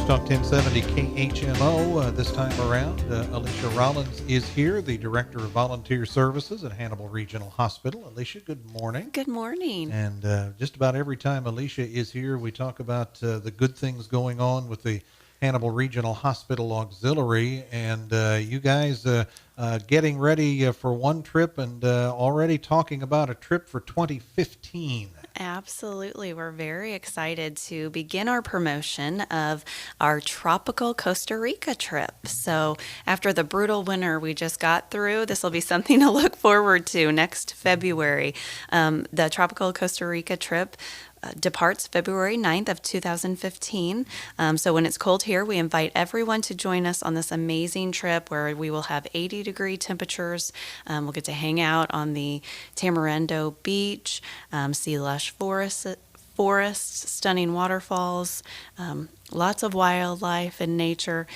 Talk 1070 KHMO. This time around, Alicia Rollins is here, the Director of Volunteer Services at Hannibal Regional Hospital. Alicia, good morning. Good morning. And just about every time Alicia is here, we talk about the good things going on with the Hannibal Regional Hospital Auxiliary. And you guys getting ready for one trip and already talking about a trip for 2015. Absolutely. We're very excited to begin our promotion of our tropical Costa Rica trip. So after the brutal winter we just got through, this will be something to look forward to next February. The tropical Costa Rica trip departs February 9th of 2015. So when it's cold here, we invite everyone to join us on this amazing trip where we will have 80-degree temperatures. We'll get to hang out on the Tamarindo Beach, see lush forests, stunning waterfalls, lots of wildlife and nature.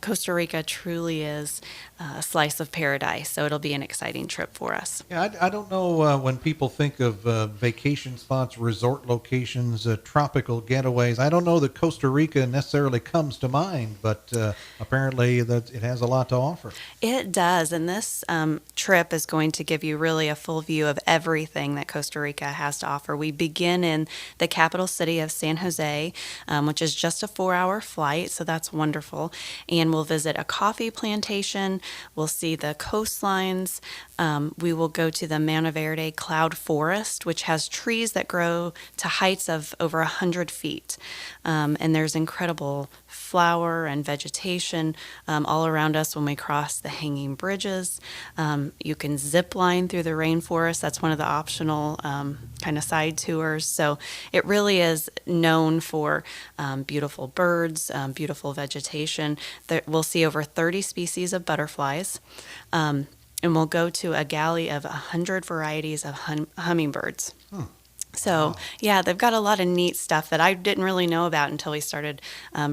Costa Rica truly is a slice of paradise, so it'll be an exciting trip for us. Yeah, I don't know when people think of vacation spots, resort locations, tropical getaways. I don't know that Costa Rica necessarily comes to mind, but apparently that it has a lot to offer. It does, and this trip is going to give you really a full view of everything that Costa Rica has to offer. We begin in the capital city of San Jose, which is just a 4-hour flight, so that's wonderful. And we'll visit a coffee plantation. We'll see the coastlines. We will go to the Manaverde Cloud Forest, which has trees that grow to heights of over 100 feet. And there's incredible flower and vegetation all around us when we cross the hanging bridges. You can zip line through the rainforest. That's one of the optional kind of side tours. So it really is known for beautiful birds, beautiful vegetation. We'll see over 30 species of butterflies. And we'll go to a galley of 100 varieties of hummingbirds. So, yeah, they've got a lot of neat stuff that I didn't really know about until we started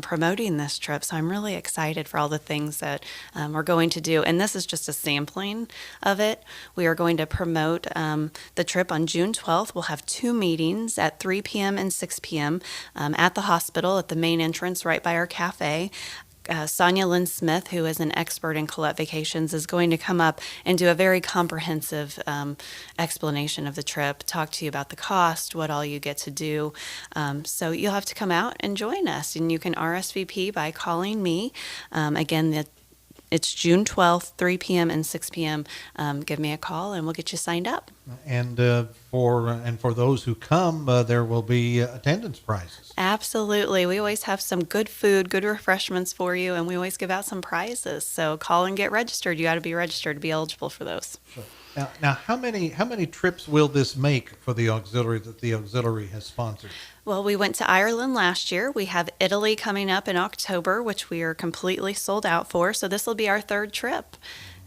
promoting this trip. So I'm really excited for all the things that we're going to do. And this is just a sampling of it. We are going to promote the trip on June 12th. We'll have 2 meetings at 3 p.m. and 6 p.m. At the hospital at the main entrance right by our cafe. Sonia Lynn Smith, who is an expert in Colette Vacations, is going to come up and do a very comprehensive explanation of the trip, talk to you about the cost, what all you get to do. So you'll have to come out and join us, and you can RSVP by calling me. Again, it's June 12th, 3 p.m. and 6 p.m. Give me a call, and we'll get you signed up. And for those who come, there will be attendance prizes. Absolutely. We always have some good food, good refreshments for you, and we always give out some prizes. So call and get registered. You got to be registered to be eligible for those. Sure. Now, how many trips will this make for the auxiliary that the auxiliary has sponsored? Well, we went to Ireland last year. We have Italy coming up in October, which we are completely sold out for. So this will be our 3rd trip.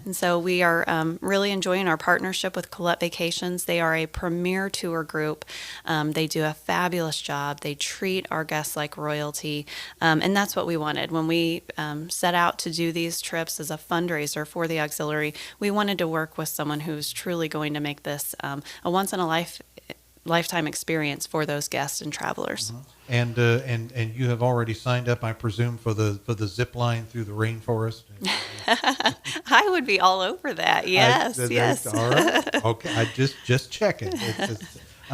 And so we are really enjoying our partnership with Colette Vacations. They are a premier tour group. They do a fabulous job. They treat our guests like royalty. And that's what we wanted. When we set out to do these trips as a fundraiser for the auxiliary, we wanted to work with someone who's truly going to make this a once-in-a-lifetime experience for those guests and travelers. And you have already signed up, I presume, for the zip line through the rainforest. I would be all over that. Yes, yes. All right. Okay. I just checking.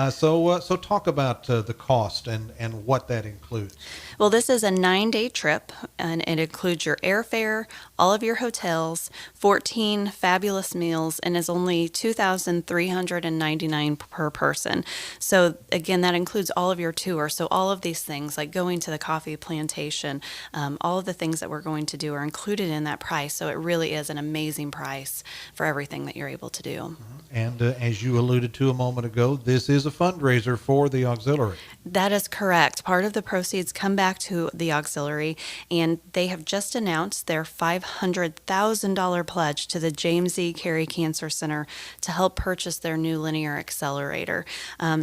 So talk about the cost and what that includes. Well, this is a 9-day trip, and it includes your airfare, all of your hotels, 14 fabulous meals, and is only $2,399 per person. So again, that includes all of your tour. So all of these things, like going to the coffee plantation, all of the things that we're going to do are included in that price. So it really is an amazing price for everything that you're able to do. And as you alluded to a moment ago, this is a fundraiser for the auxiliary. That is correct. Part of the proceeds come back to the auxiliary, and they have just announced their $500,000 pledge to the James E. Carey Cancer Center to help purchase their new linear accelerator.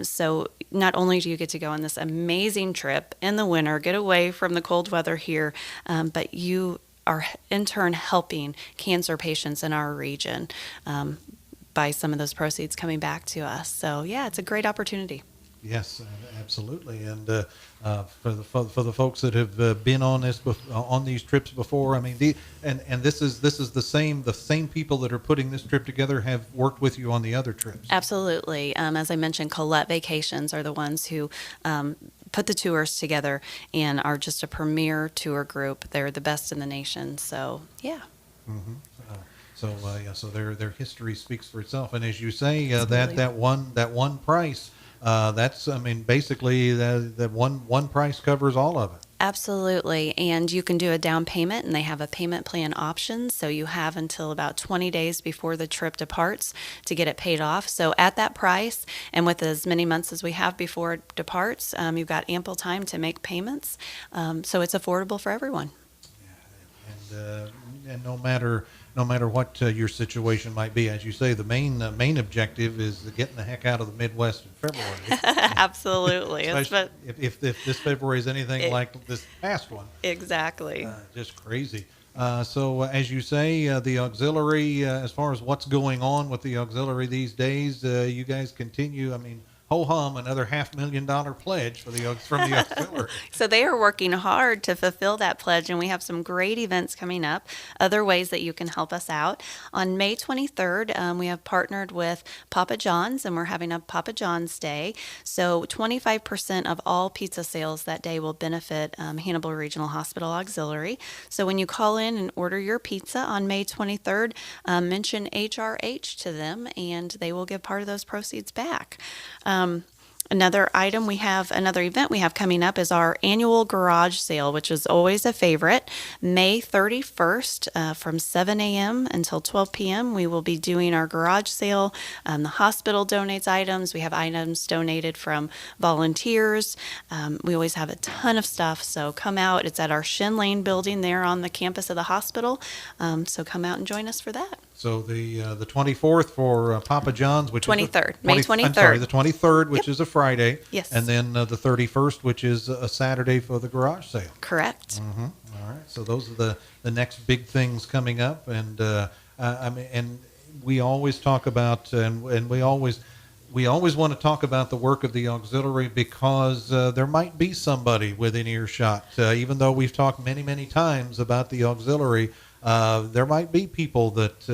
So not only do you get to go on this amazing trip in the winter, get away from the cold weather here, but you are in turn helping cancer patients in our region by some of those proceeds coming back to us. So yeah, it's a great opportunity. Yes, absolutely. And for the folks that have been on on these trips before, I mean, and this is the same people that are putting this trip together have worked with you on the other trips. Absolutely. As I mentioned, Colette Vacations are the ones who put the tours together and are just a premier tour group. They're the best in the nation. So, yeah. hmm so their history speaks for itself. And as you say, that Absolutely. that one price, that's, I mean, basically that one price covers all of it. Absolutely. And you can do a down payment, and they have a payment plan option. So you have until about 20 days before the trip departs to get it paid off. So at that price, and with as many months as we have before it departs, you've got ample time to make payments. So it's affordable for everyone. And no matter what your situation might be, as you say, the main objective is getting the heck out of the Midwest in February. Absolutely. Especially if this February is anything It, like this past one. exactly. Just crazy. So as you say, the auxiliary, as far as what's going on with the auxiliary these days, you guys continue. I mean, ho hum, another $500,000 pledge from the auxiliary. So they are working hard to fulfill that pledge, and we have some great events coming up. Other ways that you can help us out. On May 23rd, we have partnered with Papa John's, and we're having a Papa John's Day. So 25% of all pizza sales that day will benefit Hannibal Regional Hospital Auxiliary. So when you call in and order your pizza on May 23rd, mention HRH to them, and they will give part of those proceeds back. Another event we have coming up is our annual garage sale, which is always a favorite. May 31st from 7 a.m. until 12 p.m. We will be doing our garage sale. The hospital donates items. We have items donated from volunteers. We always have a ton of stuff, so come out. It's at our Shin Lane building there on the campus of the hospital. So come out and join us for that. So the 24th for Papa John's, which 23rd, is May I'm sorry, 23rd. the 23rd, which Yep. is a Friday. Yes. And then the 31st, which is a Saturday for the garage sale. Correct. All right. So those are the next big things coming up, and I mean, and we always talk about, and we always want to talk about the work of the auxiliary because there might be somebody within earshot. Even though we've talked many times about the auxiliary, there might be people that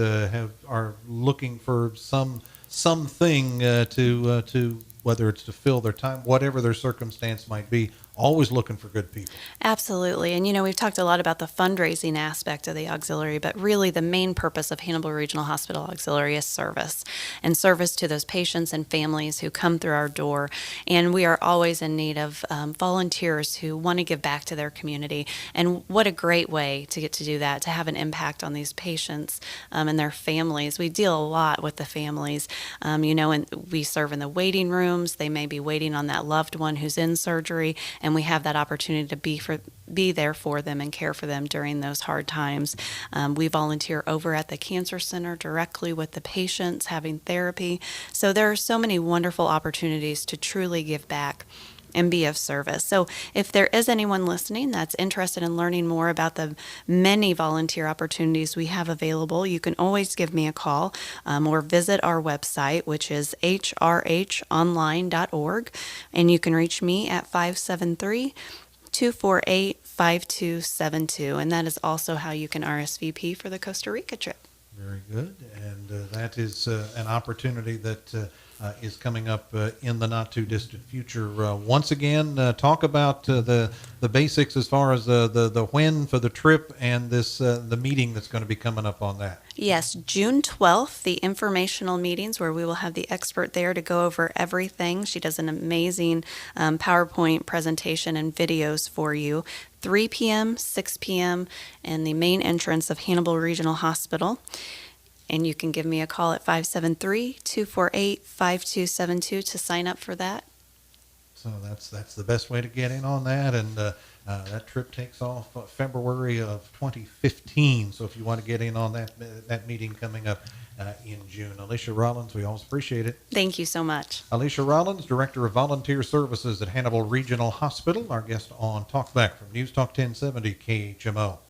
are looking for something to whether it's to fill their time, whatever their circumstance might be. Always looking for good people. Absolutely. And, we've talked a lot about the fundraising aspect of the auxiliary, but really the main purpose of Hannibal Regional Hospital Auxiliary is service, and service to those patients and families who come through our door. And we are always in need of volunteers who want to give back to their community. And what a great way to get to do that, to have an impact on these patients and their families. We deal a lot with the families, and we serve in the waiting rooms. They may be waiting on that loved one who's in surgery, and we have that opportunity to be there for them and care for them during those hard times. We volunteer over at the cancer center directly with the patients having therapy. So there are so many wonderful opportunities to truly give back and be of service. So if there is anyone listening that's interested in learning more about the many volunteer opportunities we have available, you can always give me a call or visit our website, which is hrhonline.org, and you can reach me at 573-248-5272, and that is also how you can RSVP for the Costa Rica trip. Very good. And that is an opportunity that is coming up in the not too distant future. Once again, talk about the basics as far as the when for the trip and the meeting that's going to be coming up on that. Yes, June 12th, the informational meetings where we will have the expert there to go over everything. She does an amazing PowerPoint presentation and videos for you. 3 p.m., 6 p.m., in the main entrance of Hannibal Regional Hospital. And you can give me a call at 573-248-5272 to sign up for that. So that's the best way to get in on that. And that trip takes off February of 2015. So if you want to get in on that meeting coming up in June. Alicia Rollins, we always appreciate it. Thank you so much. Alicia Rollins, Director of Volunteer Services at Hannibal Regional Hospital, our guest on Talkback from News Talk 1070 KHMO.